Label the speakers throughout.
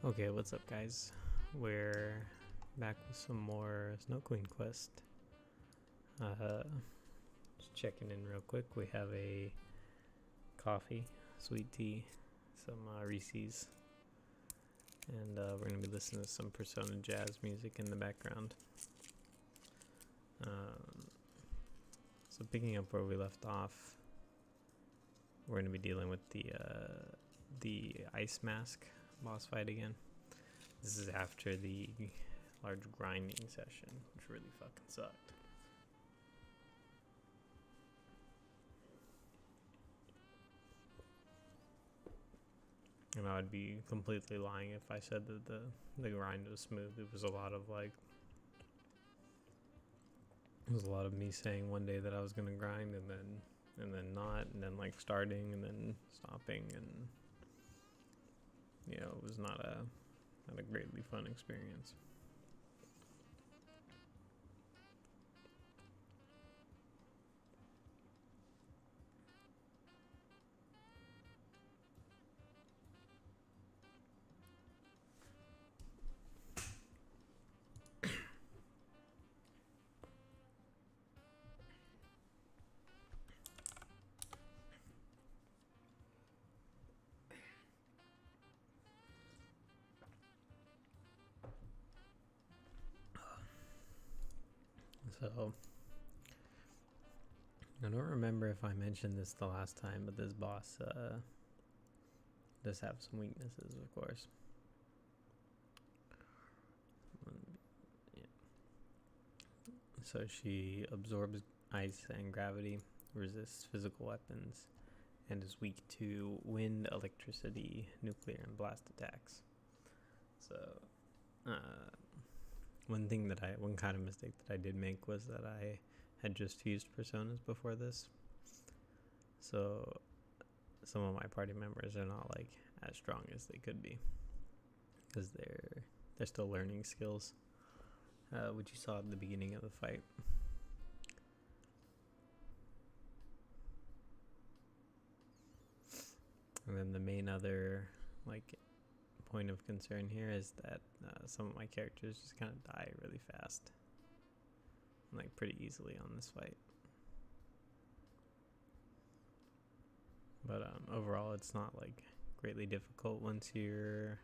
Speaker 1: Okay, what's up, guys? We're back with some more Snow Queen Quest. Just checking in real quick. We have a coffee, sweet tea, some Reese's, and we're gonna be listening to some Persona jazz music in the background. So picking up where we left off, we're gonna be dealing with the ice mask boss fight again. This is after the large grinding session, which really fucking sucked. And I would be completely lying if I said that the grind was smooth. It was a lot of me saying one day that I was gonna grind and then not, and then like starting and then stopping, and it was not a greatly fun experience. So I don't remember if I mentioned this the last time, but this boss does have some weaknesses, of course. So she absorbs ice and gravity, resists physical weapons, and is weak to wind, electricity, nuclear, and blast attacks. So, one kind of mistake that I did make was that I had just used personas before this. So, some of my party members are not like as strong as they could be because they're still learning skills, which you saw at the beginning of the fight. And then the main other point of concern here is that some of my characters just kind of die really fast, pretty easily on this fight. But overall, it's not greatly difficult once you're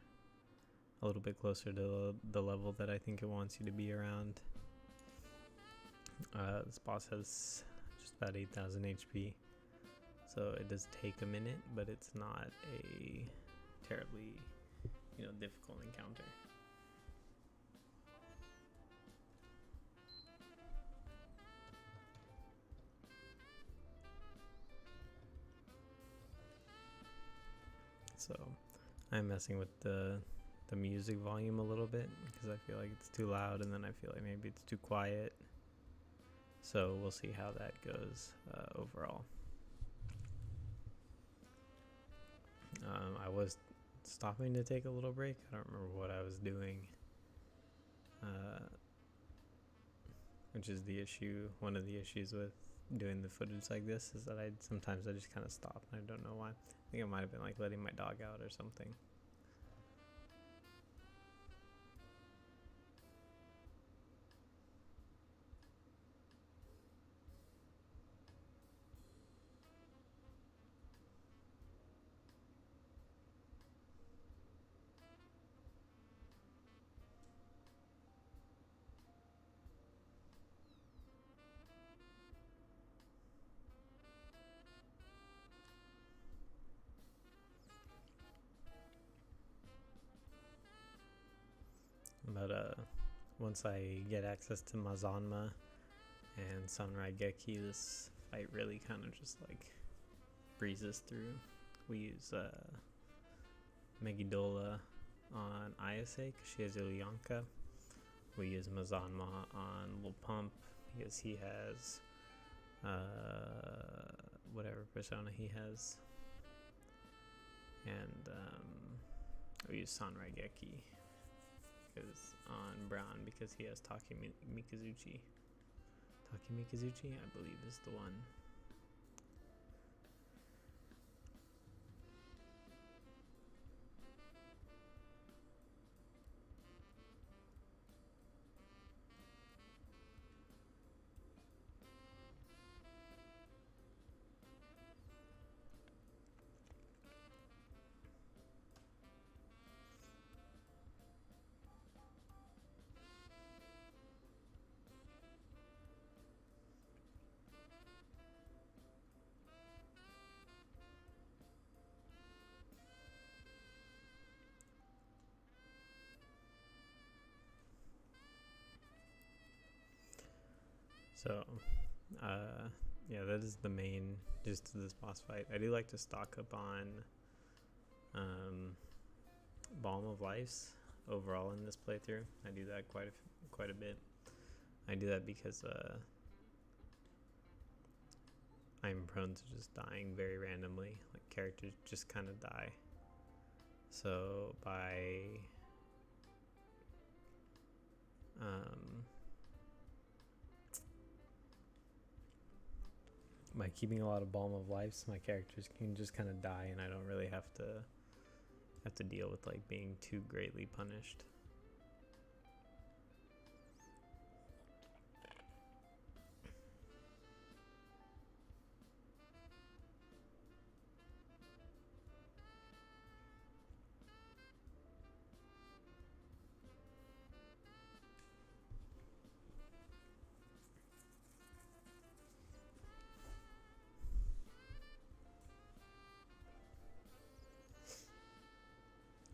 Speaker 1: a little bit closer to the level that I think it wants you to be around. This boss has just about 8,000 HP, so it does take a minute, but it's not a terribly difficult encounter. So I'm messing with the music volume a little bit because I feel like it's too loud, and then I feel like maybe it's too quiet. So we'll see how that goes overall. I was stopping to take a little break. I don't remember what I was doing, which is the issue. One of the issues with doing the footage like this is that sometimes I just kind of stop, and I don't know why. I think it might have been letting my dog out or something. But once I get access to Mazanma and Sunrai Geki, this fight really kind of just breezes through. We use Megidola on Ayase because she has Ilyanka. We use Mazanma on Lil Pump because he has whatever persona he has. And we use Sunrai Geki on Brown because he has Taki Mikazuchi. Taki Mikazuchi, I believe, is the one. So, uh, yeah, that is the main gist of this boss fight. I do like to stock up on Balm of Lives overall in this playthrough. I do that quite a bit. I do that because I'm prone to just dying very randomly. Like characters just kind of die. So by keeping a lot of Balm of Lives, my characters can just kind of die, and I don't really have to deal with like being too greatly punished.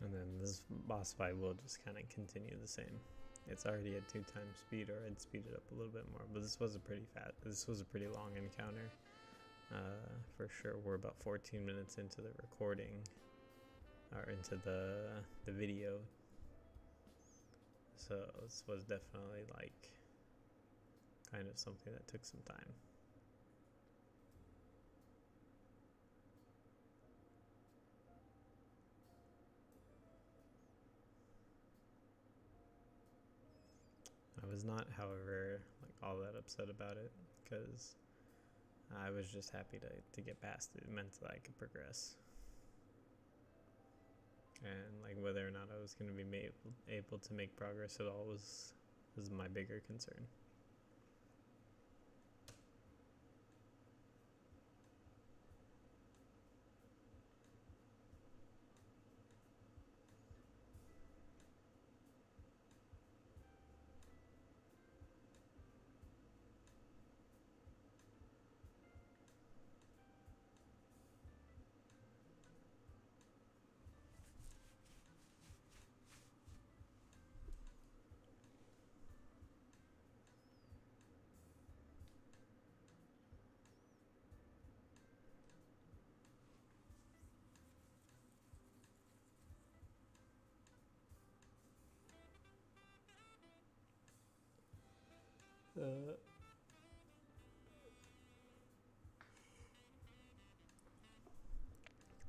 Speaker 1: And then this boss fight will just kind of continue the same. It's already at 2 times speed, or I'd speed it up a little bit more. But this was a pretty long encounter. For sure, we're about 14 minutes into the recording, or into the video. So this was definitely like kind of something that took some time. I was not, however, like all that upset about it, because I was just happy to get past it. It meant that I could progress. And like whether or not I was going to be able to make progress at all was my bigger concern.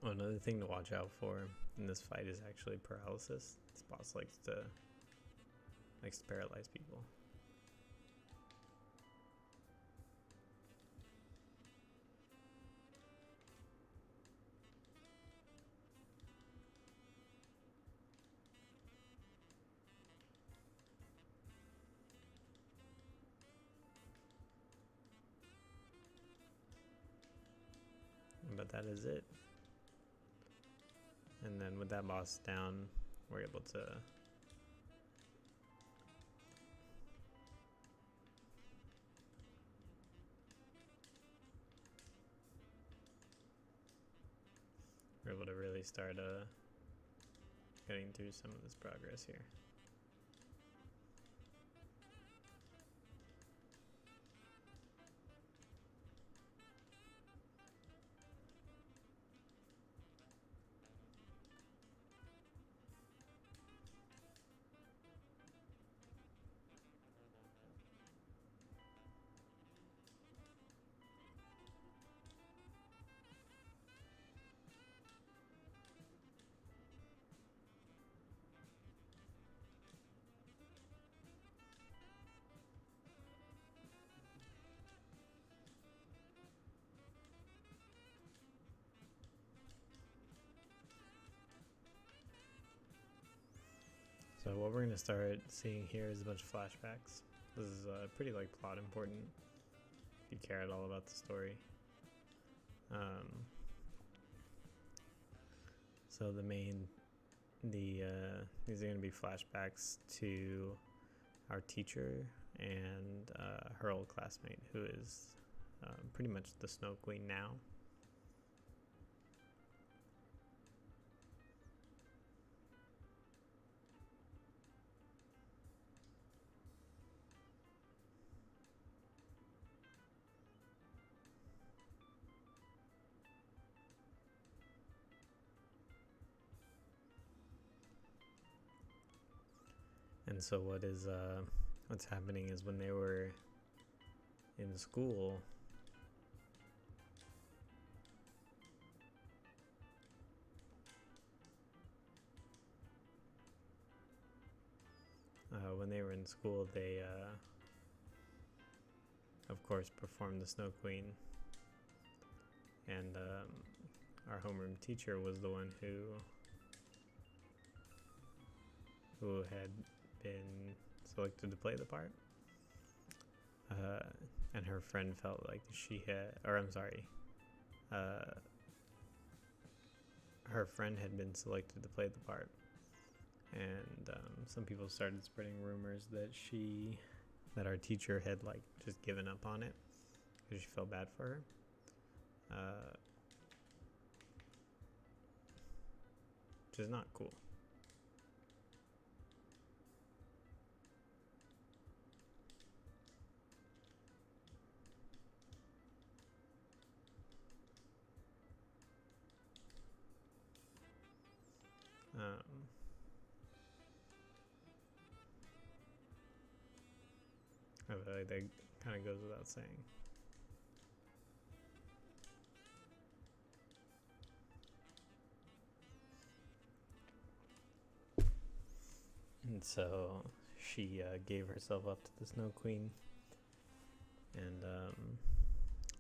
Speaker 1: Another thing to watch out for in this fight is actually paralysis. This boss likes to paralyze people. But that is it. And then with that boss down, we're able to really start getting through some of this progress here. So what we're going to start seeing here is a bunch of flashbacks. This is pretty like plot important if you care at all about the story. So these are going to be flashbacks to our teacher and her old classmate, who is pretty much the Snow Queen now. And so what's happening is when they were in school, they of course performed the Snow Queen, and our homeroom teacher was the one who had been selected to play the part. And her friend felt like her friend had been selected to play the part, and some people started spreading rumors that our teacher had like just given up on it because she felt bad for her. Which is not cool. I feel like that kind of goes without saying. And so she gave herself up to the Snow Queen, and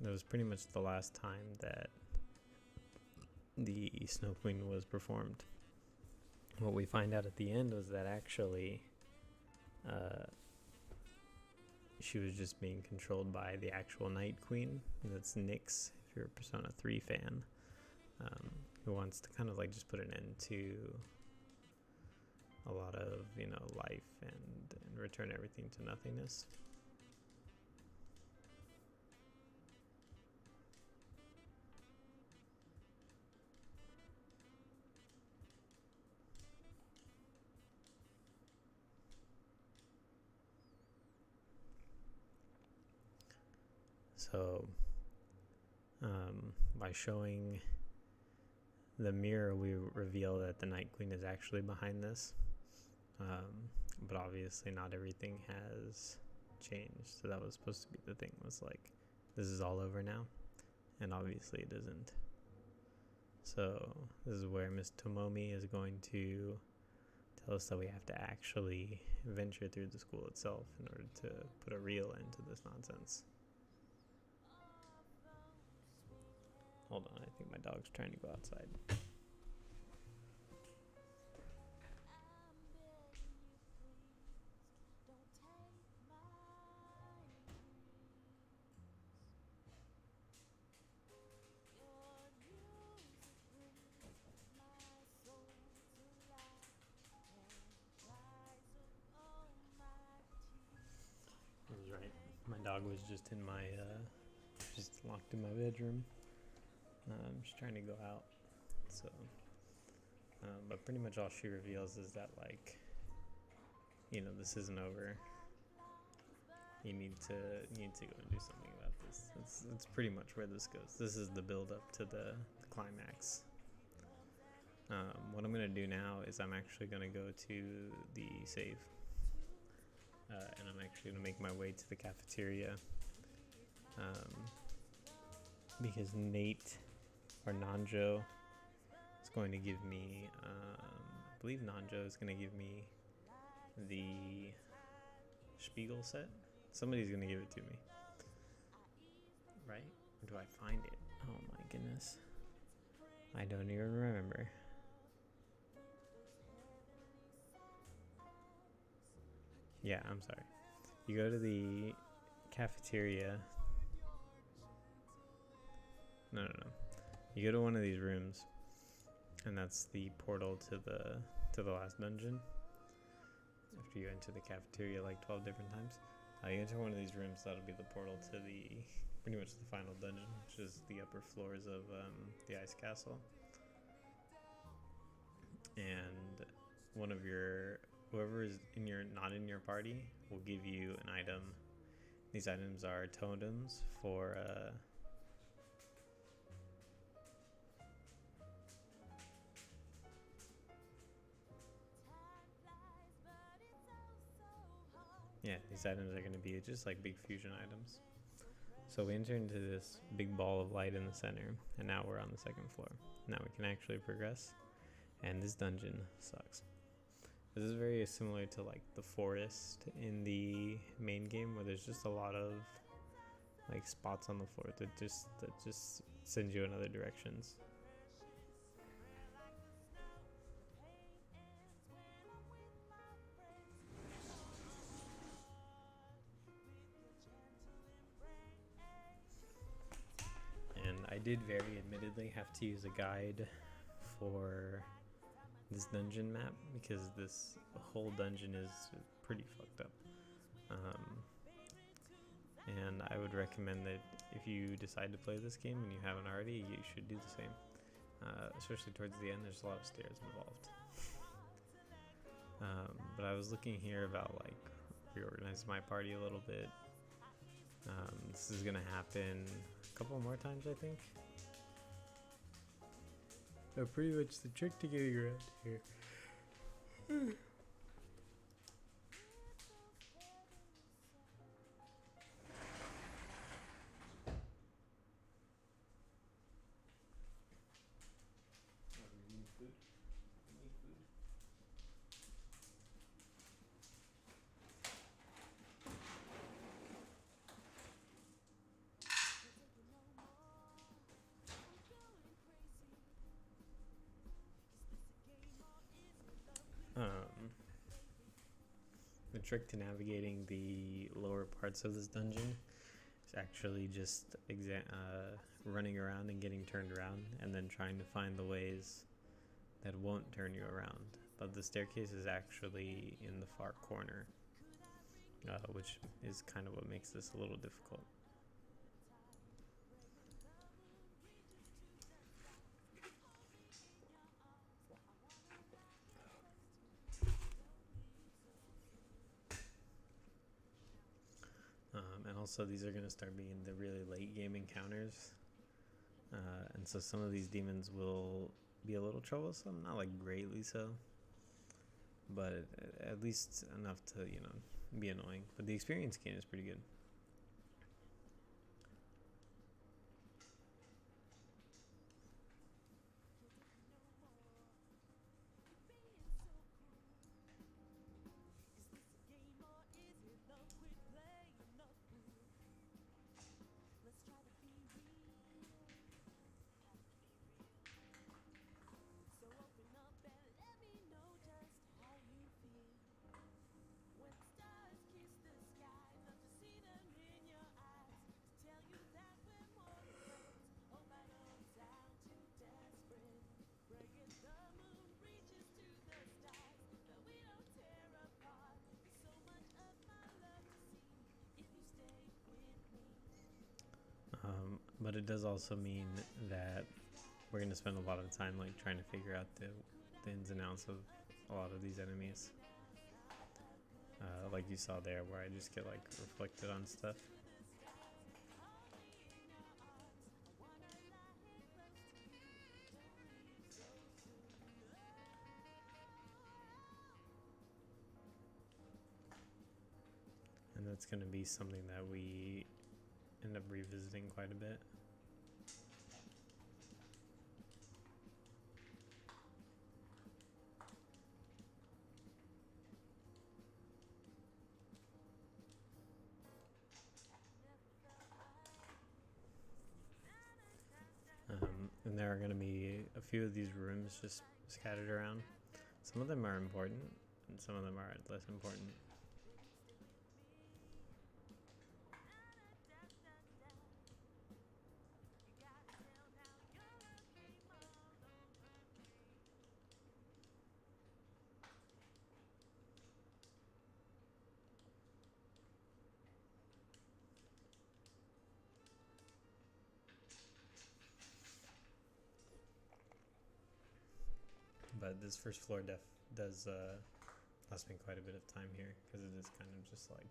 Speaker 1: that was pretty much the last time that the Snow Queen was performed. What we find out at the end was that actually she was just being controlled by the actual Night Queen. That's Nyx, if you're a Persona 3 fan, who wants to kind of like just put an end to a lot of, life and return everything to nothingness. So, by showing the mirror, we reveal that the Night Queen is actually behind this. But obviously not everything has changed. So that was supposed to be the thing, was like, this is all over now. And obviously it isn't. So this is where Miss Tomomi is going to tell us that we have to actually venture through the school itself in order to put a real end to this nonsense. Hold on, I think my dog's trying to go outside. I was right. My dog was just just locked in my bedroom. She's trying to go out. So, but pretty much all she reveals is that, like, this isn't over. You need to go and do something about this. It's pretty much where this goes. This is the build up to the climax. What I'm gonna do now is I'm actually gonna go to the save, and I'm actually gonna make my way to the cafeteria, because Nate or Nanjo is going to give me, I believe Nanjo is going to give me the Spiegel set. Somebody's going to give it to me, right? Or do I find it? Oh my goodness, I don't even remember. Yeah, I'm sorry. You go to the cafeteria. No. You go to one of these rooms, and that's the portal to the last dungeon. After you enter the cafeteria like 12 different times, you enter one of these rooms. That'll be the portal to pretty much the final dungeon, which is the upper floors of the ice castle. And whoever is not in your party will give you an item. These items are totems for Yeah, these items are going to be just like big fusion items. So we enter into this big ball of light in the center, and now we're on the second floor. Now we can actually progress, and this dungeon sucks. This is very similar to like the forest in the main game, where there's just a lot of like spots on the floor that just sends you in other directions. And I did very admittedly have to use a guide for this dungeon map because this whole dungeon is pretty fucked up. And I would recommend that if you decide to play this game and you haven't already, you should do the same. Especially towards the end, there's a lot of stairs involved. But I was looking here about like reorganizing my party a little bit. This is gonna happen a couple more times, I think. But pretty much the trick to getting around here. The trick to navigating the lower parts of this dungeon is actually just running around and getting turned around, and then trying to find the ways that won't turn you around. But the staircase is actually in the far corner, which is kind of what makes this a little difficult. And also these are going to start being the really late game encounters. And so some of these demons will be a little troublesome, not like greatly so, but at least enough to, be annoying. But the experience gain is pretty good. But it does also mean that we're going to spend a lot of time like trying to figure out the ins and outs of a lot of these enemies. Like you saw there, where I just get like reflected on stuff. And that's going to be something that we end up revisiting quite a bit. And there are going to be a few of these rooms just scattered around. Some of them are important, and some of them are less important. But this first floor does last me quite a bit of time here, because it is kind of just like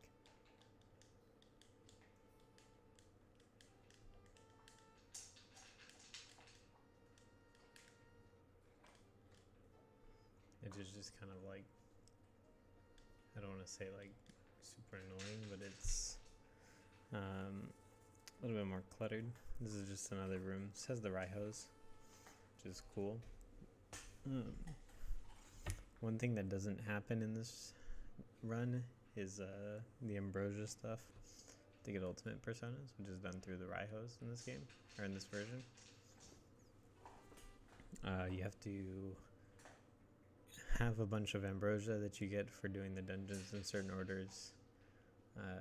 Speaker 1: it is just kind of like, I don't want to say like super annoying, but it's a little bit more cluttered. This is just another room. This has the Raihos, which is cool. One thing that doesn't happen in this run is the Ambrosia stuff to get ultimate personas, which is done through the Raihos in this game, or in this version. You have to have a bunch of Ambrosia that you get for doing the dungeons in certain orders.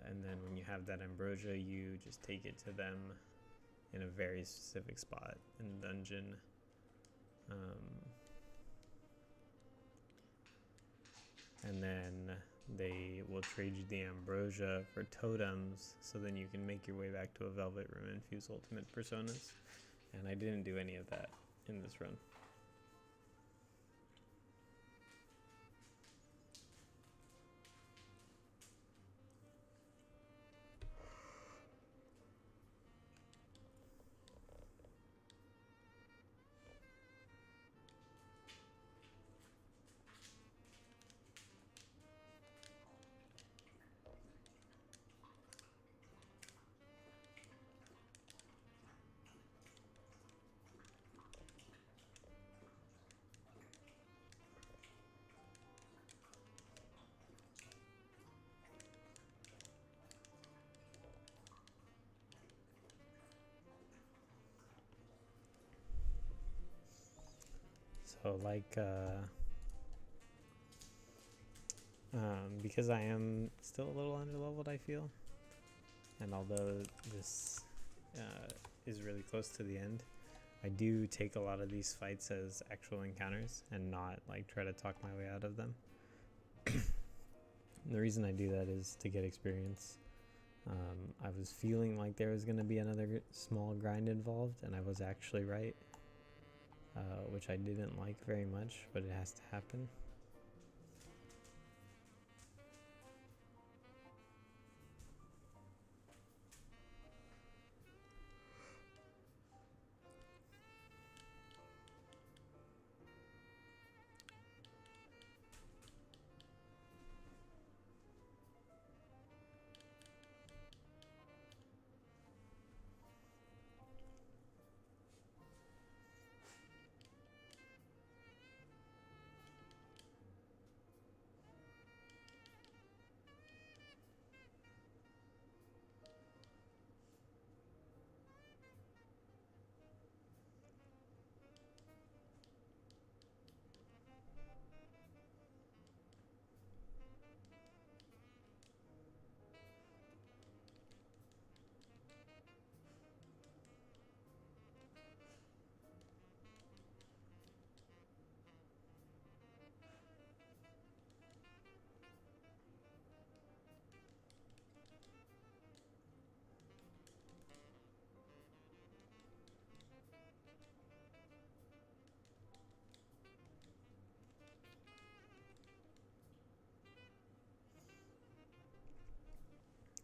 Speaker 1: And then when you have that Ambrosia, you just take it to them in a very specific spot in the dungeon. And then they will trade you the Ambrosia for totems, so then you can make your way back to a Velvet Room and fuse ultimate personas. And I didn't do any of that in this run. So because I am still a little underleveled, I feel, and although this is really close to the end, I do take a lot of these fights as actual encounters and not like try to talk my way out of them. The reason I do that is to get experience. I was feeling like there was going to be another small grind involved, and I was actually right, which I didn't like very much, but it has to happen.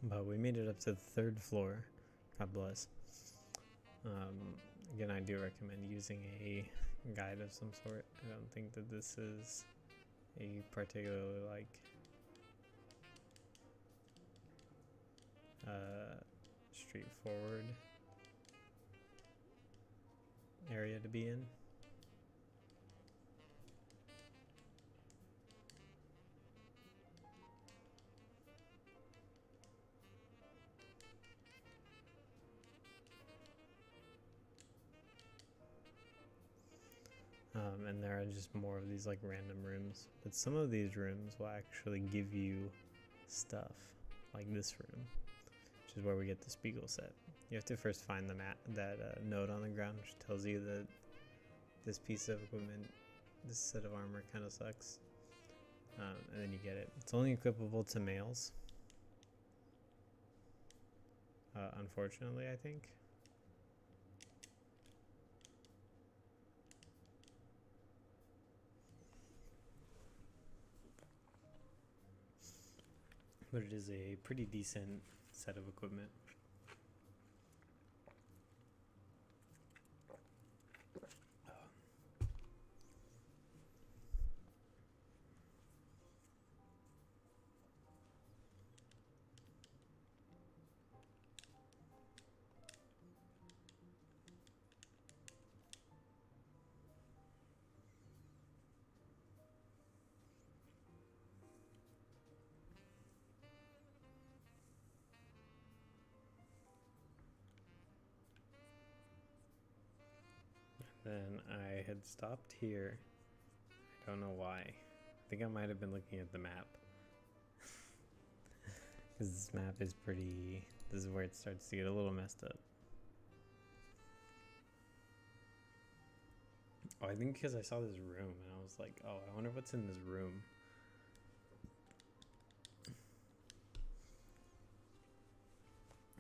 Speaker 1: But we made it up to the 3rd floor. God bless. Again, I do recommend using a guide of some sort. I don't think that this is a particularly straightforward area to be in. And there are just more of these like random rooms, but some of these rooms will actually give you stuff, like this room, which is where we get the Spiegel set. You have to first find that note on the ground, which tells you that this piece of equipment, this set of armor kind of sucks, and then you get it. It's only equipable to males, unfortunately, I think. But it is a pretty decent set of equipment. Then I had stopped here. I don't know why. I think I might have been looking at the map. Because this map is pretty... This is where it starts to get a little messed up. Oh, I think because I saw this room and I was like, oh, I wonder what's in this room.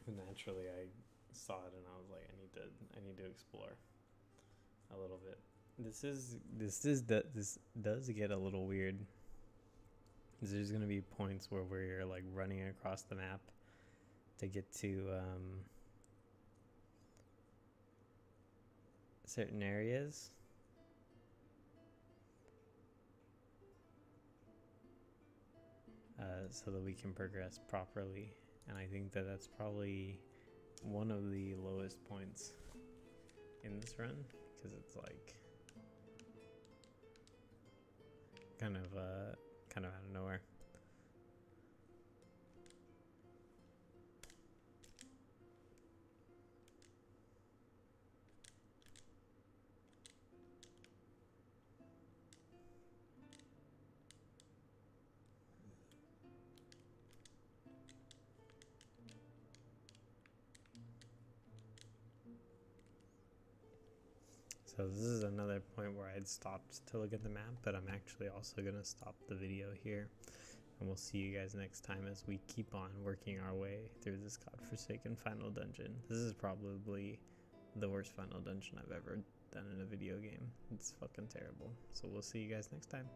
Speaker 1: And naturally, I saw it and I was like, I need to explore a little bit. This does get a little weird. There's gonna be points where we're like running across the map to get to certain areas. So that we can progress properly, and I think that that's probably one of the lowest points in this run, because it's like kind of out of nowhere. So this is another point where I'd stopped to look at the map, but I'm actually also going to stop the video here. And we'll see you guys next time as we keep on working our way through this godforsaken final dungeon. This is probably the worst final dungeon I've ever done in a video game. It's fucking terrible. So we'll see you guys next time.